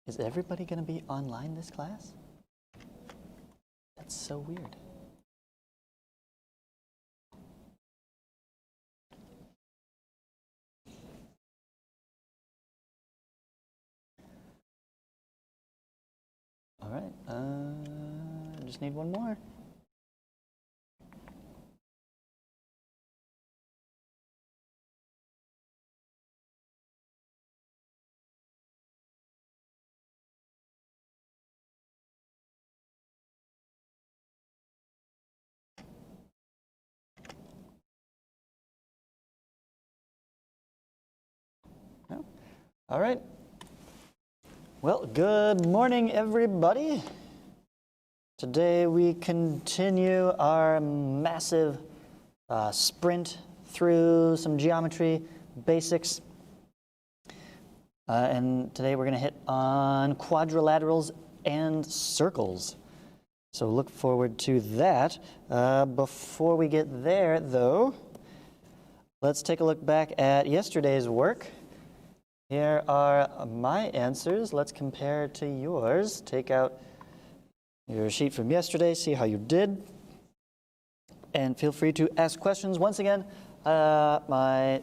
Is everybody going to be online this class? That's so weird. All right, I just need one more. No? All right. Well, good morning, everybody. Today we continue our massive sprint through some geometry basics. And today we're going to hit on quadrilaterals and circles. So look forward to that. Before we get there, though, let's take a look back at yesterday's work. Here are my answers. Let's compare to yours. Take out your sheet from yesterday, see how you did. And feel free to ask questions. Once again, my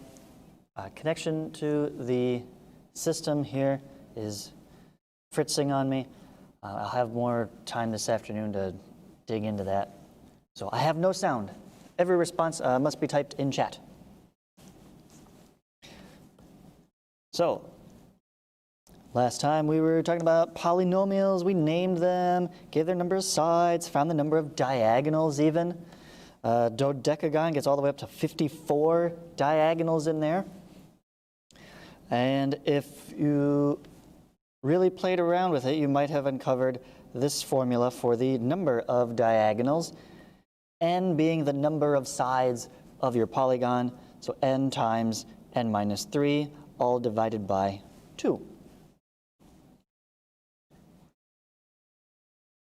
connection to the system here is fritzing on me. I'll have more time this afternoon to dig into that. So I have no sound. Every response must be typed in chat. So, last time we were talking about polynomials. We named them, gave their number of sides, found the number of diagonals even. Dodecagon gets all the way up to 54 diagonals in there. And if you really played around with it, you might have uncovered this formula for the number of diagonals, n being the number of sides of your polygon, so n times n minus 3, all divided by 2.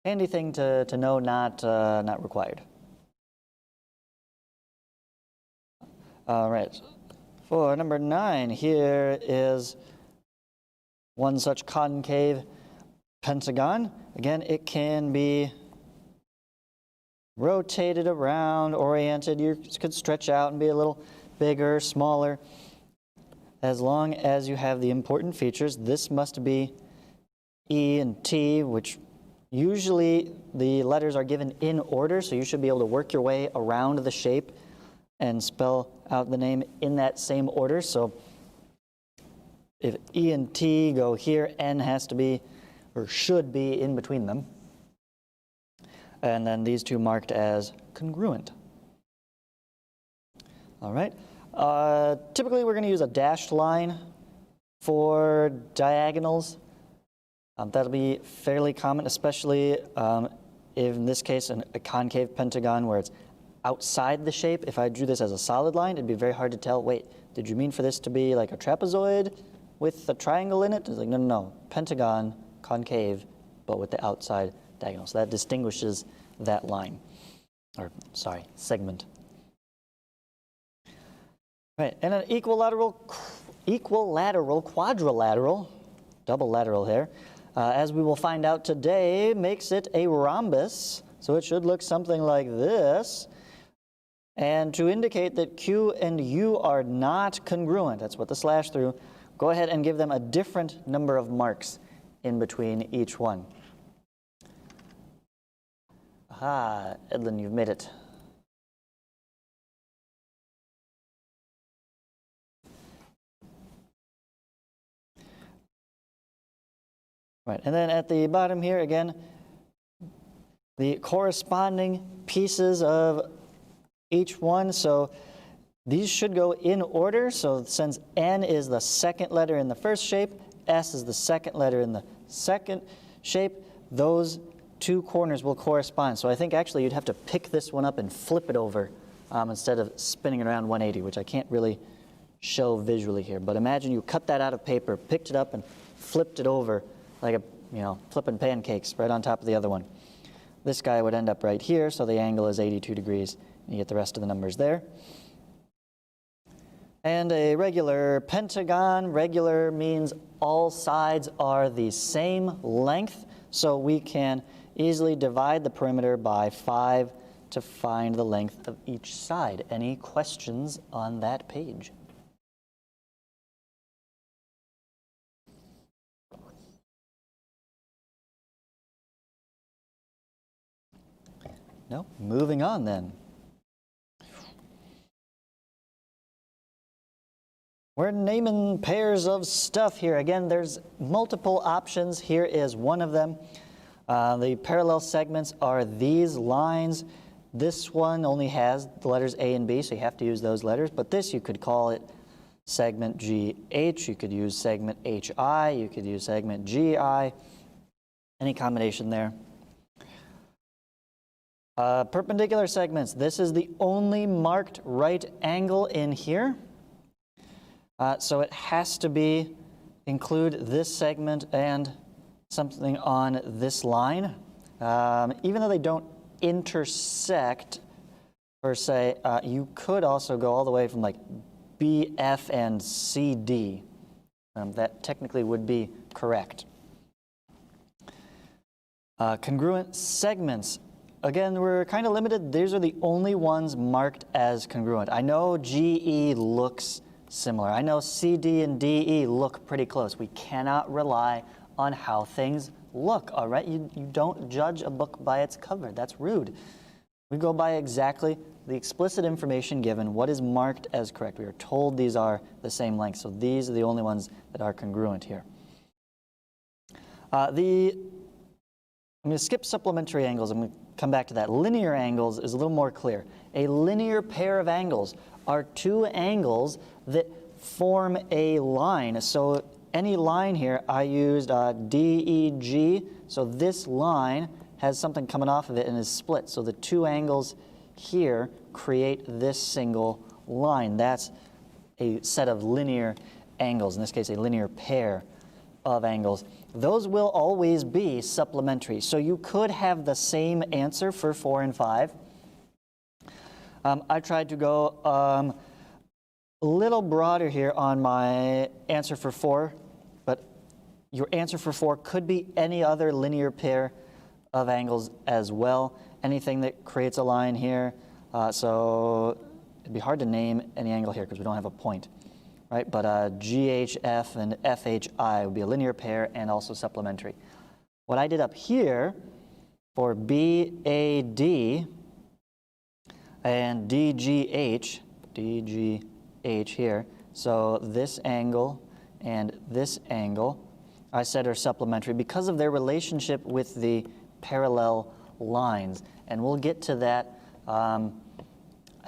Handy thing to know, not required. All right, for number 9, here is one such concave pentagon. Again, it can be rotated around, oriented. You could stretch out and be a little bigger, smaller. As long as you have the important features, this must be E and T, which usually the letters are given in order, so you should be able to work your way around the shape and spell out the name in that same order. So if E and T go here, N has to be, or should be, in between them. And then these two marked as congruent. All right. Typically, we're going to use a dashed line for diagonals. That'll be fairly common, especially in this case, a concave pentagon where it's outside the shape. If I drew this as a solid line, it'd be very hard to tell, wait, did you mean for this to be like a trapezoid with a triangle in it? It's like, no, no, no, pentagon, concave, but with the outside diagonal. So that distinguishes that line, or sorry, segment. Right, and an equilateral, quadrilateral, double lateral here, as we will find out today, makes it a rhombus. So it should look something like this. And to indicate that Q and U are not congruent, that's what the slash through, go ahead and give them a different number of marks in between each one. Aha, Edlin, you've made it. Right, and then at the bottom here, again, the corresponding pieces of each one. So these should go in order. So since N is the second letter in the first shape, S is the second letter in the second shape, those two corners will correspond. So I think actually you'd have to pick this one up and flip it over instead of spinning it around 180, which I can't really show visually here. But imagine you cut that out of paper, picked it up, and flipped it over like flipping pancakes right on top of the other one. This guy would end up right here, so the angle is 82 degrees. You get the rest of the numbers there. And a regular pentagon, regular means all sides are the same length, so we can easily divide the perimeter by 5 to find the length of each side. Any questions on that page? No? Moving on then. We're naming pairs of stuff here. Again, there's multiple options. Here is one of them. The parallel segments are these lines. This one only has the letters A and B, so you have to use those letters. But this, you could call it segment GH. You could use segment HI. You could use segment GI. Any combination there. Perpendicular segments. This is the only marked right angle in here. So it has to include this segment and something on this line. Even though they don't intersect per se, you could also go all the way from like BF and CD. That technically would be correct. Congruent segments. Again, we're kind of limited. These are the only ones marked as congruent. I know GE looks similar. I know CD and DE look pretty close. We cannot rely on how things look, all right? You don't judge a book by its cover. That's rude. We go by exactly the explicit information given, what is marked as correct. We are told these are the same length, so these are the only ones that are congruent here. I'm going to skip supplementary angles. I'm going to come back to that. Linear angles is a little more clear. A linear pair of angles are two angles that form a line. So any line here, I used DEG. So this line has something coming off of it and is split. So the two angles here create this single line. That's a set of linear angles, in this case a linear pair of angles. Those will always be supplementary. So you could have the same answer for 4 and 5. I tried to go a little broader here on my answer for 4, but your answer for 4 could be any other linear pair of angles as well. Anything that creates a line here. So it'd be hard to name any angle here because we don't have a point. Right, but GHF and FHI would be a linear pair and also supplementary. What I did up here for BAD and DGH here, so this angle and this angle, I said are supplementary because of their relationship with the parallel lines. And we'll get to that, I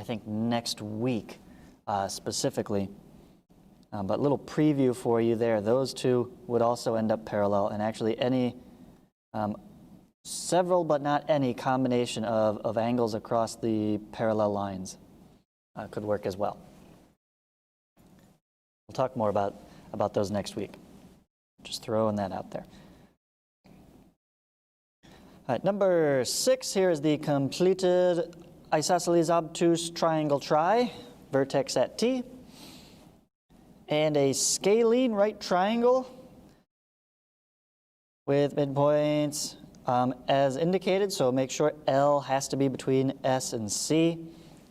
think, next week specifically. But a little preview for you there. Those two would also end up parallel, and actually any, several but not any combination of angles across the parallel lines could work as well. We'll talk more about those next week. Just throwing that out there. All right, number 6 here is the completed isosceles obtuse triangle tri, vertex at T. And a scalene right triangle with midpoints as indicated. So make sure L has to be between S and C.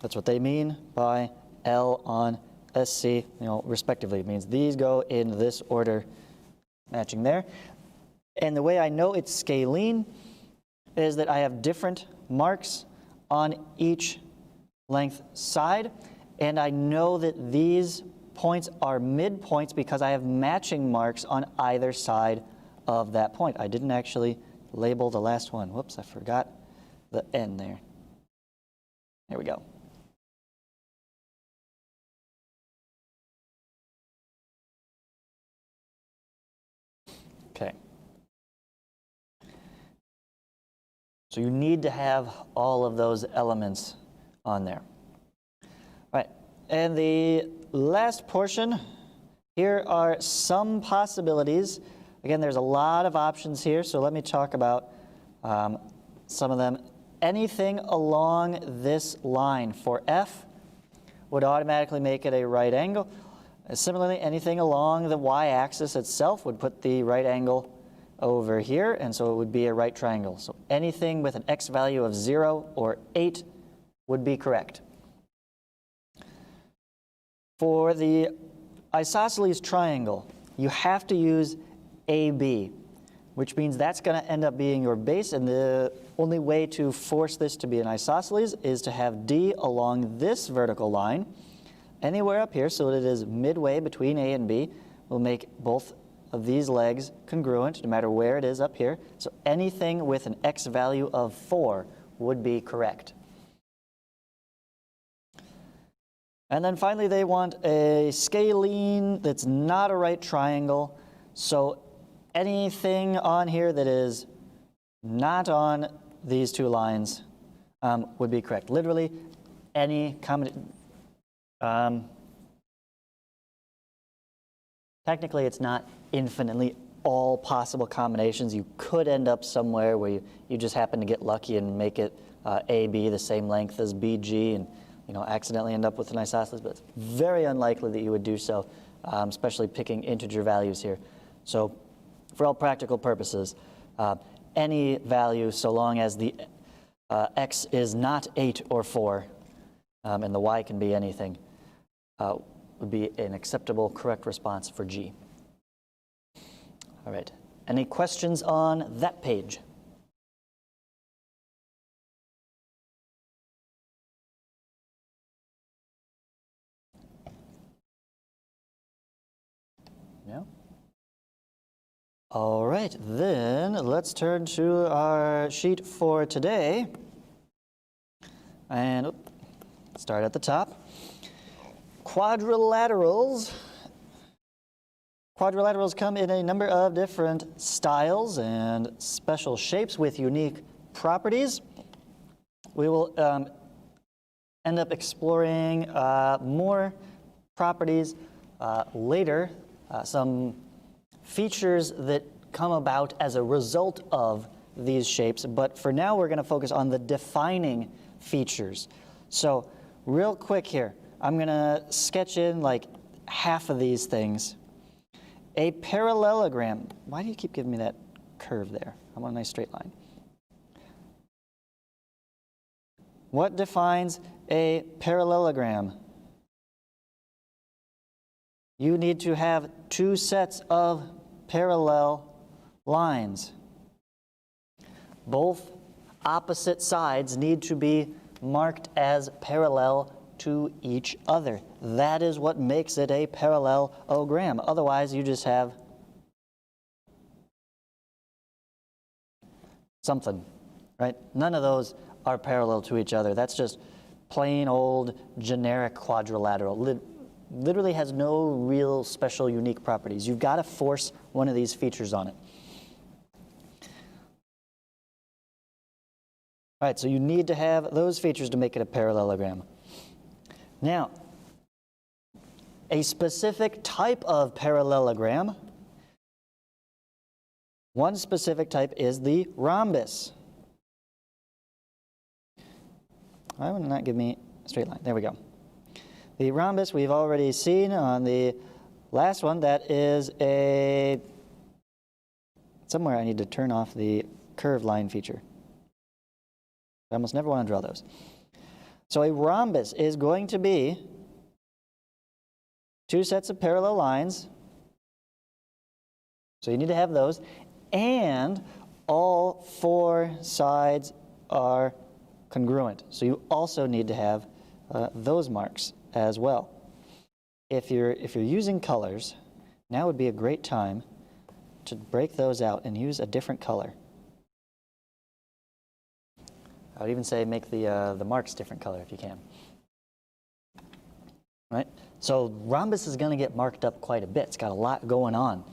That's what they mean by L on SC, respectively. It means these go in this order, matching there. And the way I know it's scalene is that I have different marks on each length side. And I know that these points are midpoints because I have matching marks on either side of that point. I didn't actually label the last one. Whoops, I forgot the N there. There we go. Okay. So you need to have all of those elements on there. All right, and the last portion, here are some possibilities. Again, there's a lot of options here, so let me talk about some of them. Anything along this line for F would automatically make it a right angle. Similarly, anything along the y-axis itself would put the right angle over here, and so it would be a right triangle. So anything with an x value of 0 or 8 would be correct. For the isosceles triangle, you have to use AB, which means that's going to end up being your base, and the only way to force this to be an isosceles is to have D along this vertical line anywhere up here so that it is midway between A and B. We'll make both of these legs congruent no matter where it is up here. So anything with an x value of 4 would be correct. And then finally they want a scalene that's not a right triangle. So anything on here that is not on these two lines would be correct. Literally any combination. Technically, it's not infinitely all possible combinations. You could end up somewhere where you just happen to get lucky and make it AB the same length as BG and accidentally end up with an isosceles, but it's very unlikely that you would do so, especially picking integer values here. So for all practical purposes, any value so long as the x is not 8 or 4 and the y can be anything would be an acceptable correct response for G. All right, any questions on that page? No? All right, then let's turn to our sheet for today. And start at the top. Quadrilaterals. Quadrilaterals come in a number of different styles and special shapes with unique properties. We will end up exploring more properties later, some features that come about as a result of these shapes, but for now we're going to focus on the defining features. So real quick here, I'm going to sketch in like half of these things. A parallelogram. Why do you keep giving me that curve there? I want a nice straight line. What defines a parallelogram? You need to have two sets of parallel lines. Both opposite sides need to be marked as parallel to each other. That is what makes it a parallelogram. Otherwise, you just have something, right? None of those are parallel to each other. That's just plain old generic quadrilateral. Literally has no real special unique properties. You've got to force one of these features on it. All right, so you need to have those features to make it a parallelogram. Now, a specific type of parallelogram, one specific type is the rhombus. Why would it not give me a straight line? There we go. The rhombus we've already seen on the last one. That is a, somewhere I need to turn off the curved line feature. I almost never want to draw those. So a rhombus is going to be two sets of parallel lines. So you need to have those. And all four sides are congruent. So you also need to have those marks as well. If you're using colors, now would be a great time to break those out and use a different color. I would even say make the marks different color if you can. Right? So rhombus is going to get marked up quite a bit. It's got a lot going on.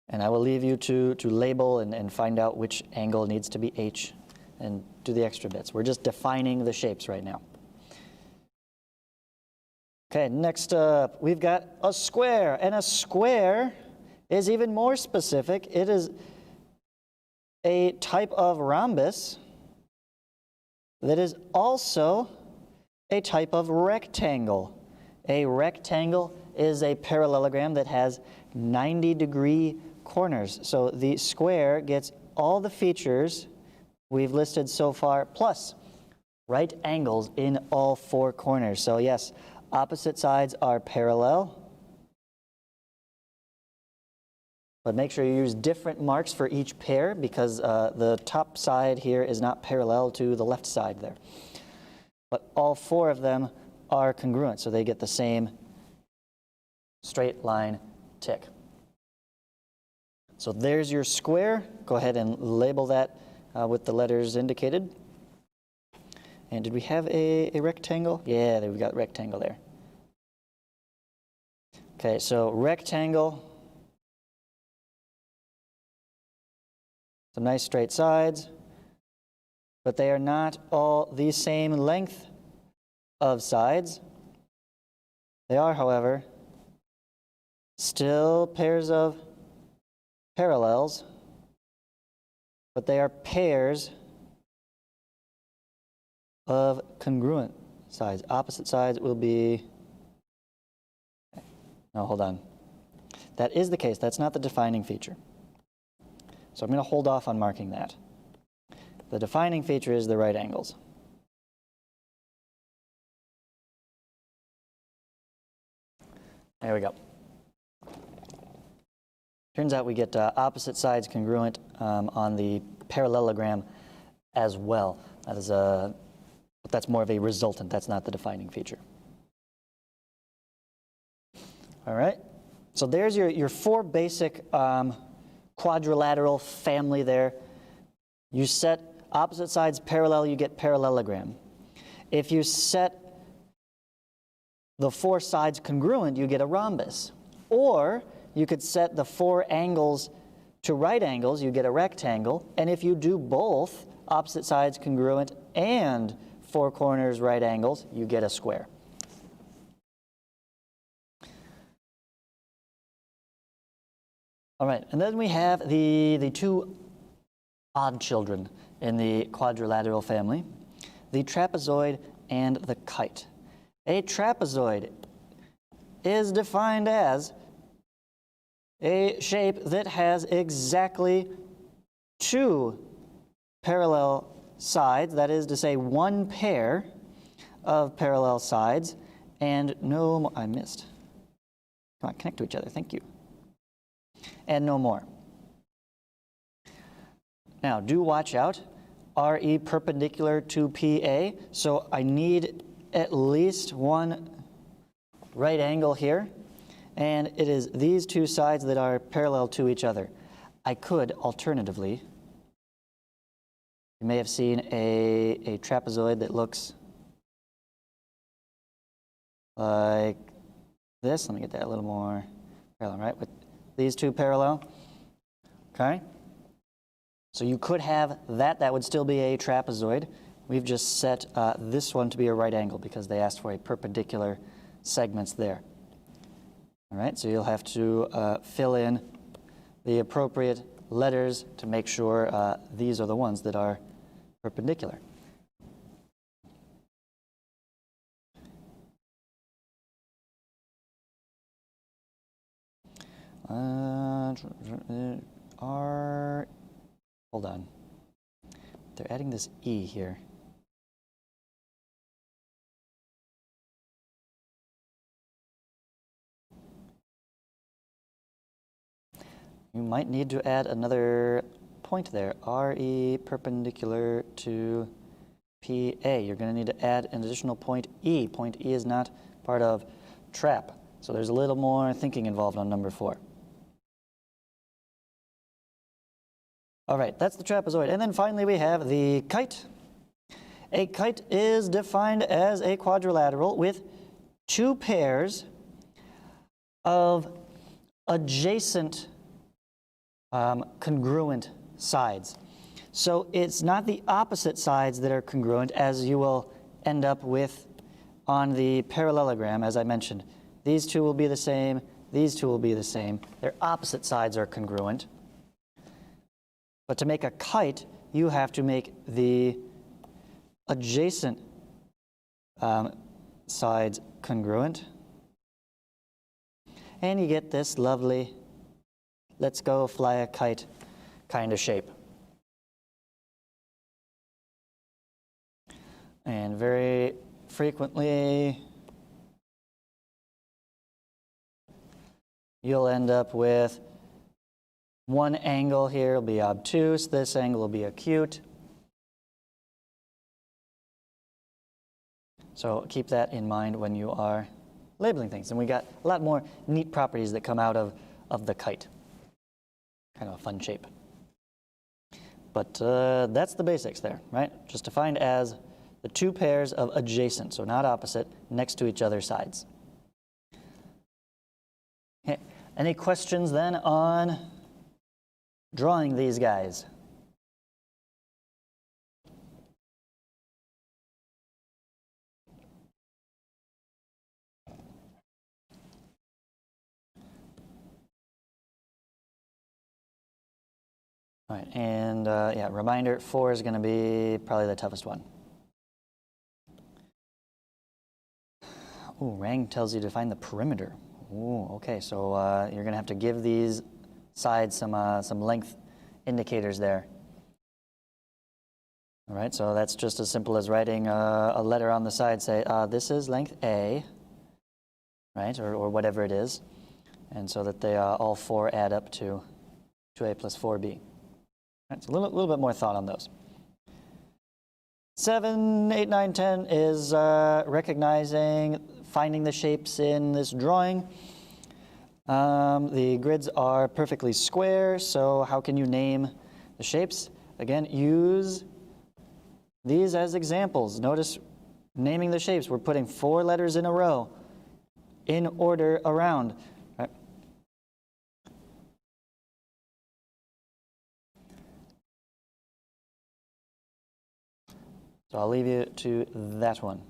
And I will leave you to label and find out which angle needs to be H and do the extra bits. We're just defining the shapes right now. Okay, next up, we've got a square. And a square is even more specific. It is a type of rhombus that is also a type of rectangle. A rectangle is a parallelogram that has 90-degree corners. So the square gets all the features we've listed so far, plus right angles in all four corners. So yes, opposite sides are parallel. But make sure you use different marks for each pair because the top side here is not parallel to the left side there. But all four of them are congruent, so they get the same straight line tick. So there's your square. Go ahead and label that with the letters indicated. And did we have a rectangle? Yeah, we've got rectangle there. Okay, so rectangle. Some nice straight sides, but they are not all the same length of sides. They are, however, still pairs of parallels, but they are pairs of congruent sides. Opposite sides will be, no, hold on. That is the case. That's not the defining feature. So I'm going to hold off on marking that. The defining feature is the right angles. There we go. Turns out we get opposite sides congruent on the parallelogram as well. That is but that's more of a resultant. That's not the defining feature. All right. So there's your four basic quadrilateral family there. You set opposite sides parallel, you get parallelogram. If you set the four sides congruent, you get a rhombus. Or you could set the four angles to right angles, you get a rectangle. And if you do both, opposite sides congruent and four corners right angles, you get a square. All right, and then we have the two odd children in the quadrilateral family, the trapezoid and the kite. A trapezoid is defined as a shape that has exactly two parallel sides, that is to say one pair of parallel sides, and no more, I missed. Come on, connect to each other, thank you. And no more. Now, do watch out. RE perpendicular to PA, so I need at least one right angle here, and it is these two sides that are parallel to each other. I could, alternatively, you may have seen a trapezoid that looks like this. Let me get that a little more parallel, right? With these two parallel, okay? So you could have that. That would still be a trapezoid. We've just set this one to be a right angle because they asked for a perpendicular segments there. All right, so you'll have to fill in the appropriate letters to make sure these are the ones that are perpendicular. Hold on. They're adding this E here. You might need to add another point there. RE perpendicular to PA. You're going to need to add an additional point E. Point E is not part of trap. So there's a little more thinking involved on number 4. All right, that's the trapezoid. And then finally we have the kite. A kite is defined as a quadrilateral with 2 pairs of adjacent congruent sides. So it's not the opposite sides that are congruent, as you will end up with on the parallelogram, as I mentioned. These 2 will be the same, these 2 will be the same. Their opposite sides are congruent. But to make a kite, you have to make the adjacent sides congruent. And you get this lovely, let's go fly a kite kind of shape. And very frequently, you'll end up with one angle here will be obtuse, this angle will be acute. So keep that in mind when you are labeling things. And we got a lot more neat properties that come out of the kite. Kind of a fun shape. But that's the basics there, right? Just defined as the two pairs of adjacent, so not opposite, next to each other's sides. Okay. Any questions then on drawing these guys? All right, and yeah, reminder, 4 is going to be probably the toughest one. Ooh, Rang tells you to find the perimeter. Ooh, okay, so you're going to have to give these sides some length indicators there. All right, so that's just as simple as writing a letter on the side, say, this is length A, right, or whatever it is, and so that they all 4 add up to 2A plus 4B. Right, so a little bit more thought on those. 7, 8, 9, 10 is recognizing, finding the shapes in this drawing. The grids are perfectly square, so how can you name the shapes? Again, use these as examples. Notice naming the shapes. We're putting 4 letters in a row in order around. Right? So I'll leave you to that one.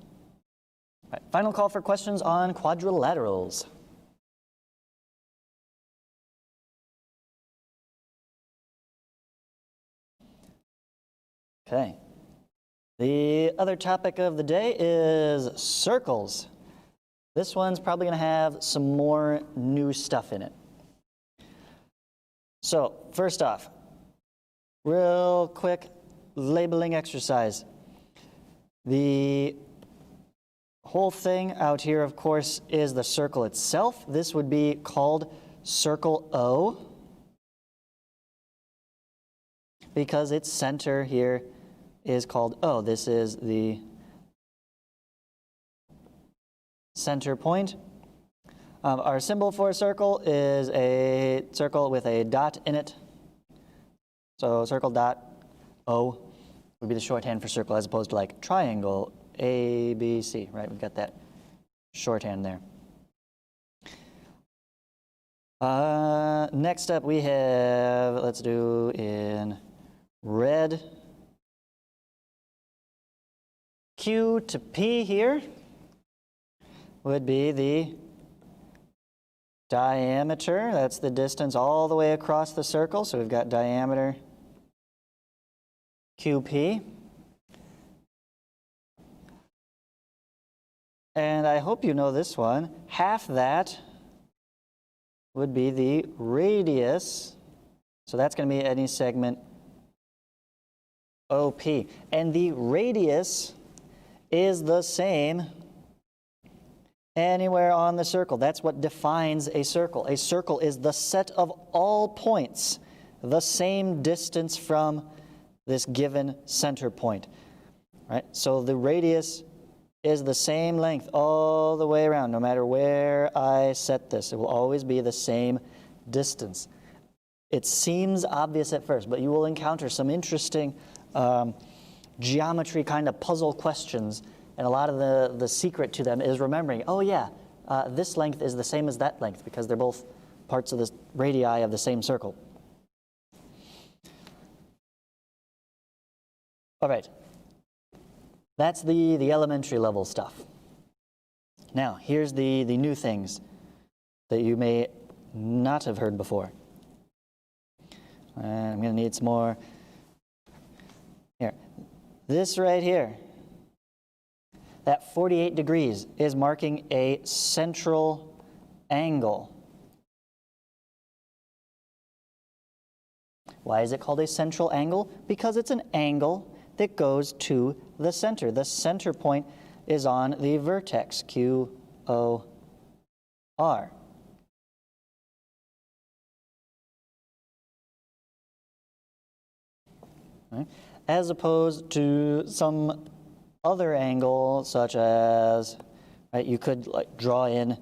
Right, final call for questions on quadrilaterals. Okay. The other topic of the day is circles. This one's probably going to have some more new stuff in it. So, first off, real quick labeling exercise. The whole thing out here, of course, is the circle itself. This would be called circle O because its center here is called O. This is the center point. Our symbol for a circle is a circle with a dot in it. So circle dot O would be the shorthand for circle as opposed to like triangle A, B, C, right? We've got that shorthand there. Next up we have, let's do in red, Q to P here would be the diameter. That's the distance all the way across the circle. So we've got diameter QP. And I hope you know this one. Half that would be the radius. So that's going to be any segment OP. And the radius is the same anywhere on the circle. That's what defines a circle. A circle is the set of all points the same distance from this given center point. Right? So the radius is the same length all the way around, no matter where I set this. It will always be the same distance. It seems obvious at first, but you will encounter some interesting geometry kind of puzzle questions, and a lot of the secret to them is remembering, oh yeah, this length is the same as that length because they're both parts of the radii of the same circle. All right, that's the elementary level stuff. Now, here's the new things that you may not have heard before. And I'm going to need some more. Here, this right here. that 48 degrees is marking a central angle. Why is it called a central angle? Because it's an angle that goes to the center. The center point is on the vertex, QOR. Right? As opposed to some other angle, such as, right, you could like draw in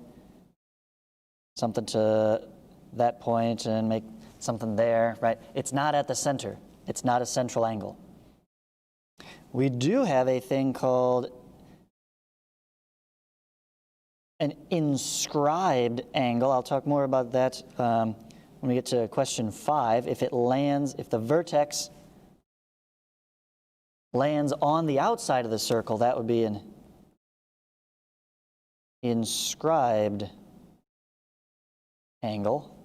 something to that point and make something there, right? It's not at the center. It's not a central angle. We do have a thing called an inscribed angle. I'll talk more about that when we get to question 5. If the vertex lands on the outside of the circle, that would be an inscribed angle.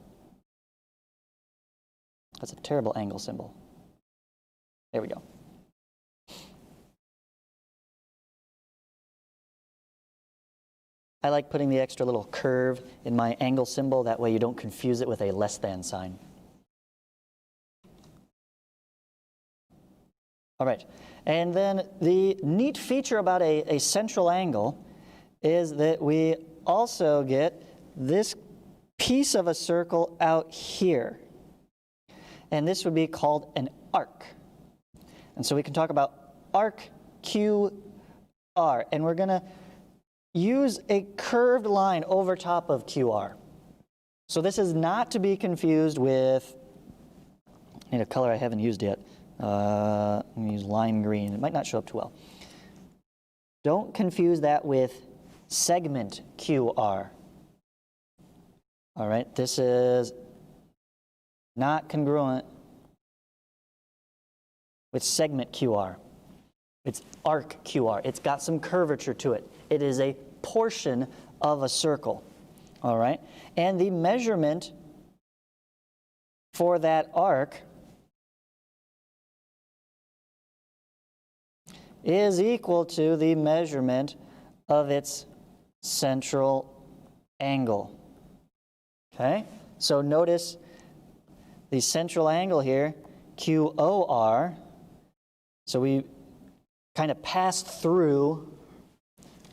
That's a terrible angle symbol. There we go. I like putting the extra little curve in my angle symbol. That way you don't confuse it with a less than sign. All right. And then the neat feature about a central angle is that we also get this piece of a circle out here. And this would be called an arc. And so we can talk about arc QR. And we're going to use a curved line over top of QR. So this is not to be confused with, I need a color I haven't used yet. I'm going to use lime green. It might not show up too well. Don't confuse that with segment QR. All right, this is not congruent with segment QR. It's arc QR. It's got some curvature to it. It is a portion of a circle. All right, and the measurement for that arc is equal to the measurement of its central angle. Okay, so notice the central angle here, QOR. So we kind of passed through,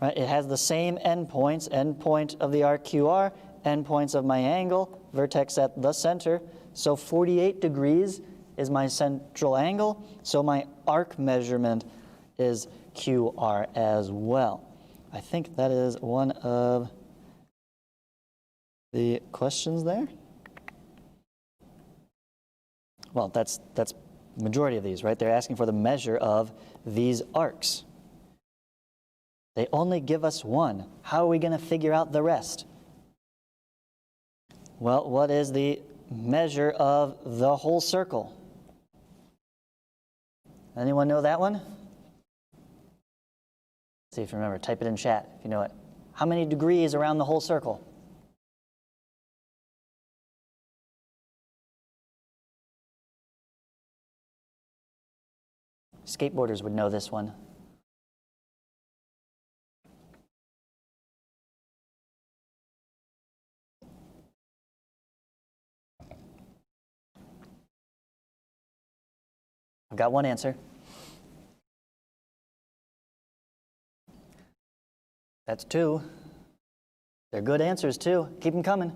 right? It has the same endpoints, endpoint of the arc QR, endpoints of my angle, vertex at the center. So 48 degrees is my central angle, so my arc measurement is QR as well. I think that is one of the questions there. Well, that's the majority of these, right? They're asking for the measure of these arcs. They only give us one. How are we going to figure out the rest? Well, what is the measure of the whole circle? Anyone know that one? See if you remember. Type it in chat if you know it. How many degrees around the whole circle? Skateboarders would know this one. I've got one answer. That's 2. They're good answers too. Keep them coming.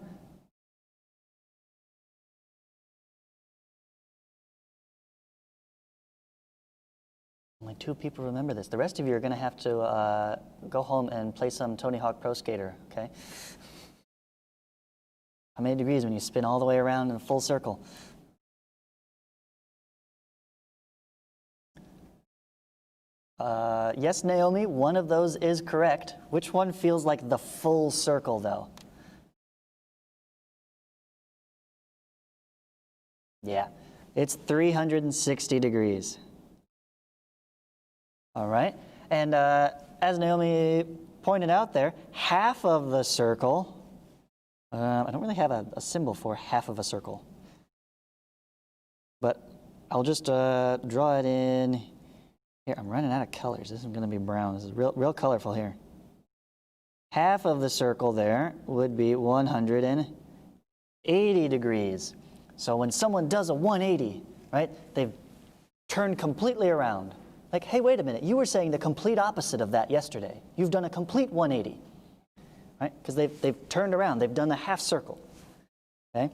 Only 2 people remember this. The rest of you are going to have to go home and play some Tony Hawk Pro Skater, okay? How many degrees when you spin all the way around in a full circle? Yes, Naomi, one of those is correct. Which one feels like the full circle, though? Yeah, it's 360 degrees. All right, and as Naomi pointed out there, half of the circle, I don't really have a symbol for half of a circle, but I'll just draw it in Here, I'm running out of colors. This is going to be brown. This is real colorful here. Half of the circle there would be 180 degrees. So when someone does a 180, right, they've turned completely around. Like, hey, wait a minute, you were saying the complete opposite of that yesterday. You've done a complete 180, right? Because they've turned around, they've done the half circle, okay?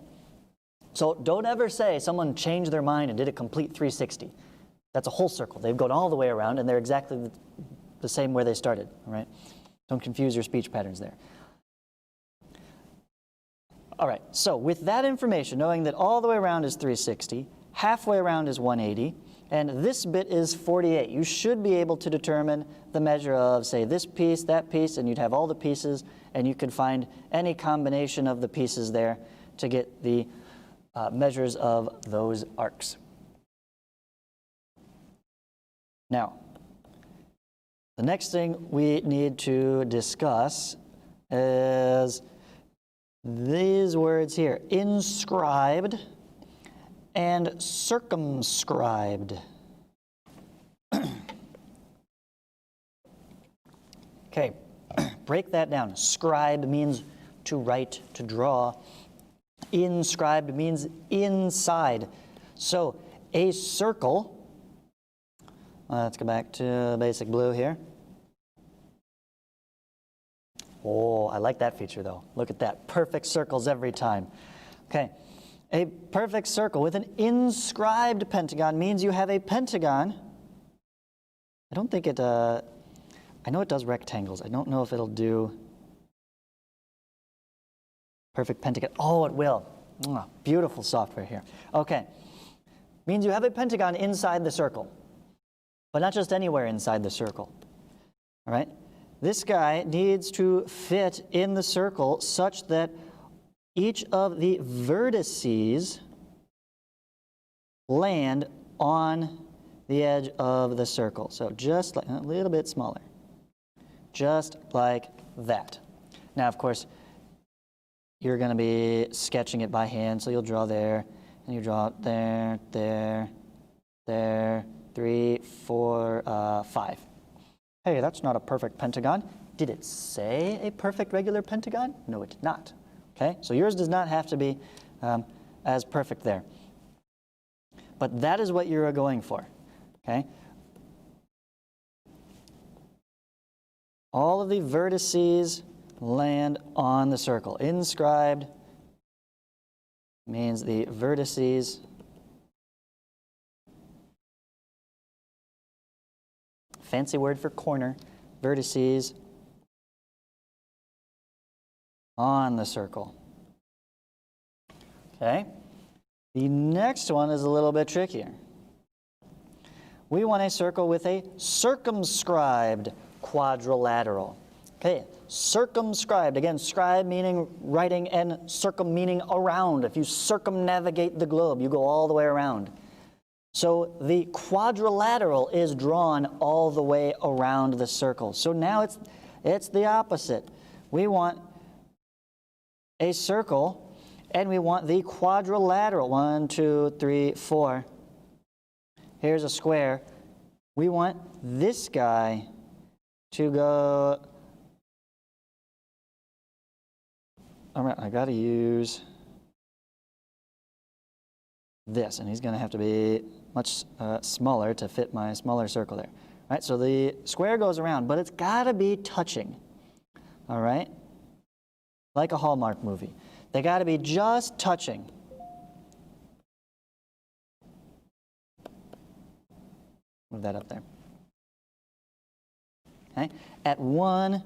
So don't ever say someone changed their mind and did a complete 360. That's a whole circle. They've gone all the way around, and they're exactly the same where they started, all right? Don't confuse your speech patterns there. All right, so with that information, knowing that all the way around is 360, halfway around is 180, and this bit is 48, you should be able to determine the measure of, say, this piece, that piece, and you'd have all the pieces, and you could find any combination of the pieces there to get the measures of those arcs. Now, the next thing we need to discuss is these words here, inscribed and circumscribed. Okay, break that down. Scribe means to write, to draw. Inscribed means inside. So a circle, let's go back to basic blue here. Oh, I like that feature though. Look at that, perfect circles every time. Okay, a perfect circle with an inscribed pentagon means you have a pentagon. I don't think it, I know it does rectangles. I don't know if it'll do perfect pentagon. Oh, it will. Oh, beautiful software here. Okay, means you have a pentagon inside the circle, but not just anywhere inside the circle. All right, this guy needs to fit in the circle such that each of the vertices land on the edge of the circle. So just like a little bit smaller, just like that. Now, of course, you're going to be sketching it by hand, so you'll draw there, and you draw there, there, there, 3, 4, 5. Hey, that's not a perfect pentagon. Did it say a perfect regular pentagon? No, it did not. Okay, so yours does not have to be as perfect there. But that is what you're going for, okay? All of the vertices land on the circle. Inscribed means the vertices fancy word for corner, vertices on the circle. Okay, the next one is a little bit trickier. We want a circle with a circumscribed quadrilateral. Okay, circumscribed, again, scribe meaning writing and circum meaning around. If you circumnavigate the globe, you go all the way around. So the quadrilateral is drawn all the way around the circle. So now it's the opposite. We want a circle, and we want the quadrilateral. 1, 2, 3, 4. Here's a square. We want this guy to go. All right, I got to use this, and he's going to have to be much smaller to fit my smaller circle there. All right, so the square goes around, but it's got to be touching. All right, like a Hallmark movie. They got to be just touching. Move that up there. Okay, at one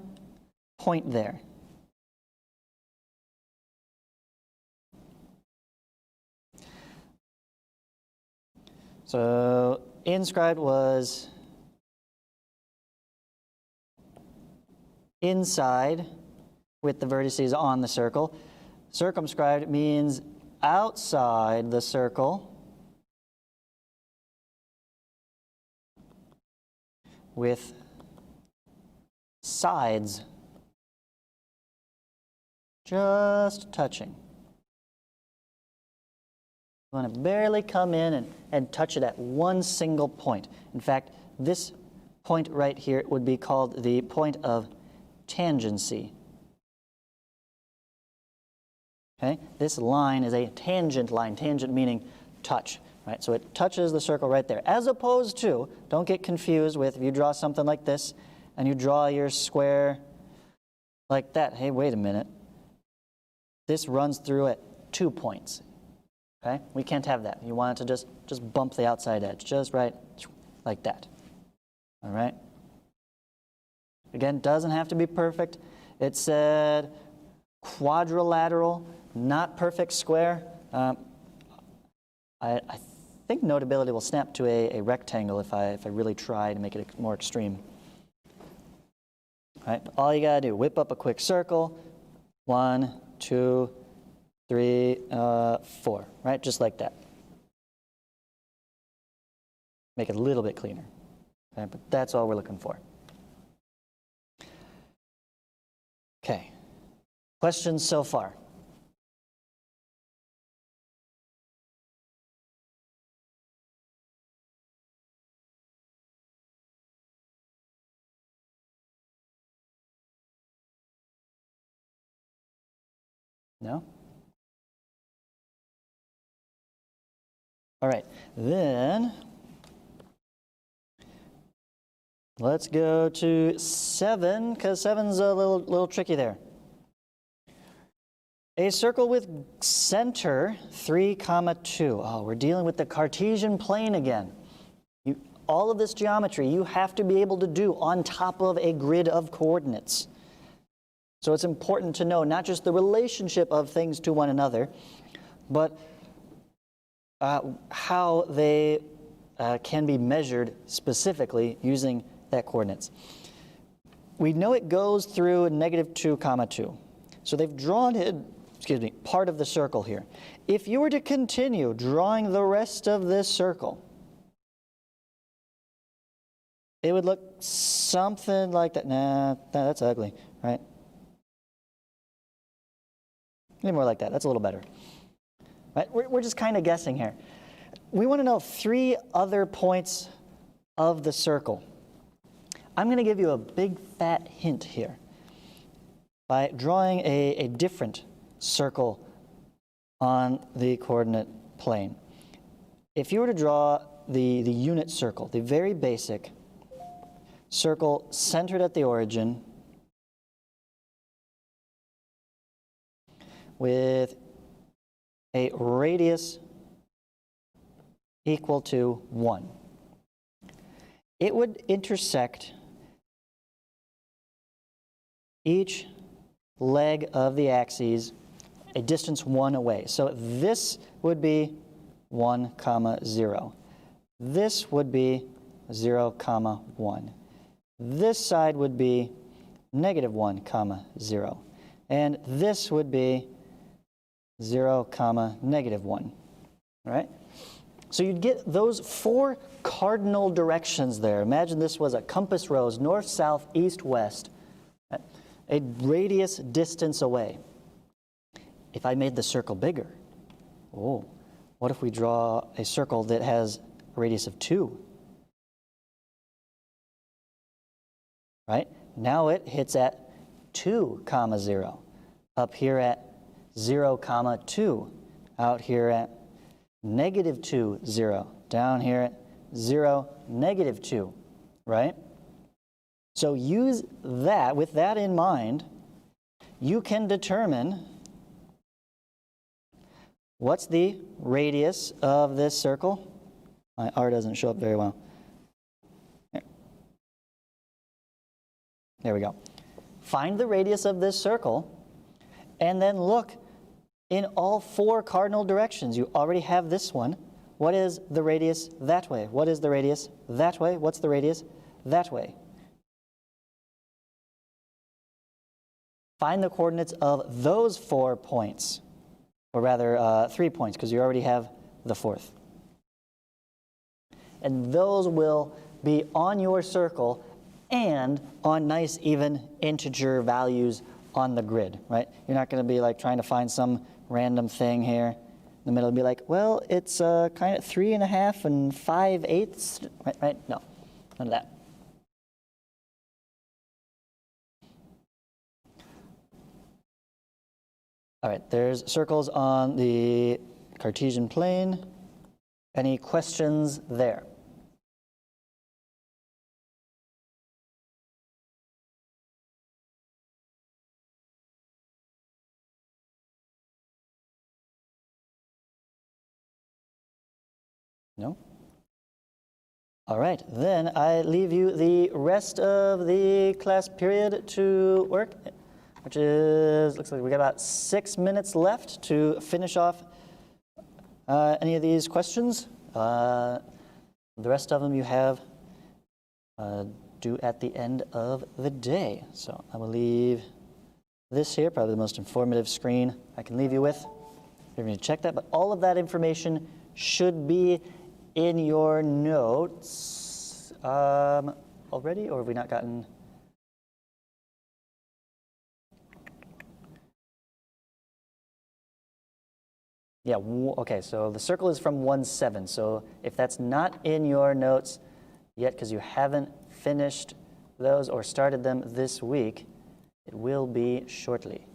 point there. So inscribed was inside with the vertices on the circle. Circumscribed means outside the circle with sides just touching. You want to barely come in and touch it at one single point. In fact, this point right here would be called the point of tangency. Okay? This line is a tangent line, tangent meaning touch, right? So it touches the circle right there, as opposed to, don't get confused with if you draw something like this and you draw your square like that. Hey, wait a minute. This runs through at 2 points, okay? We can't have that. You want it to just bump the outside edge, just right like that, all right? Again, doesn't have to be perfect. It said quadrilateral, not perfect square. I think Notability will snap to a rectangle if I really try to make it more extreme. All right, all you gotta do, whip up a quick circle. 1, 2, 3, 4, right? Just like that. Make it a little bit cleaner. Okay, but that's all we're looking for. Okay, questions so far? No? All right, then let's go to 7, because 7's a little tricky there. A circle with center 3, 2. Oh, we're dealing with the Cartesian plane again. All of this geometry you have to be able to do on top of a grid of coordinates. So it's important to know not just the relationship of things to one another, but how they can be measured specifically using that coordinates. We know it goes through -2, 2. So they've drawn in, part of the circle here. If you were to continue drawing the rest of this circle, it would look something like that. Nah, that's ugly, right? Maybe more like that. That's a little better. Right? We're just kind of guessing here. We want to know 3 other points of the circle. I'm going to give you a big fat hint here by drawing a different circle on the coordinate plane. If you were to draw the unit circle, the very basic circle centered at the origin with a radius equal to 1. It would intersect each leg of the axes a distance 1 away. So this would be 1, 0. This would be 0, 1. This side would be -1, 0. And this would be 0, -1, all right? So you'd get those 4 cardinal directions there. Imagine this was a compass rose, north, south, east, west, a radius distance away. If I made the circle bigger, oh, what if we draw a circle that has a radius of 2? Right? Now it hits at 2, 0. Up here at 0, 2. Out here at -2, 0. Down here at 0, -2, right? So use that, with that in mind, you can determine what's the radius of this circle. My R doesn't show up very well. There we go. Find the radius of this circle, and then look in all 4 cardinal directions. You already have this one. What is the radius that way? What is the radius that way? What's the radius that way? Find the coordinates of those 4 points, or rather 3 points, because you already have the 4th. And those will be on your circle and on nice even integer values on the grid, right? You're not going to be like trying to find some random thing here in the middle and be like, well, it's kind of 3 1/2 and 5/8, right? No, none of that. All right, there's circles on the Cartesian plane. Any questions there? No? All right, then I leave you the rest of the class period to work, which is, looks like we got about 6 minutes left to finish off any of these questions. The rest of them you have due at the end of the day. So I will leave this here, probably the most informative screen I can leave you with. You're going to check that, but all of that information should be in your notes already, or have we not gotten? Yeah, okay, so the circle is from 1-7. So if that's not in your notes yet because you haven't finished those or started them this week, it will be shortly.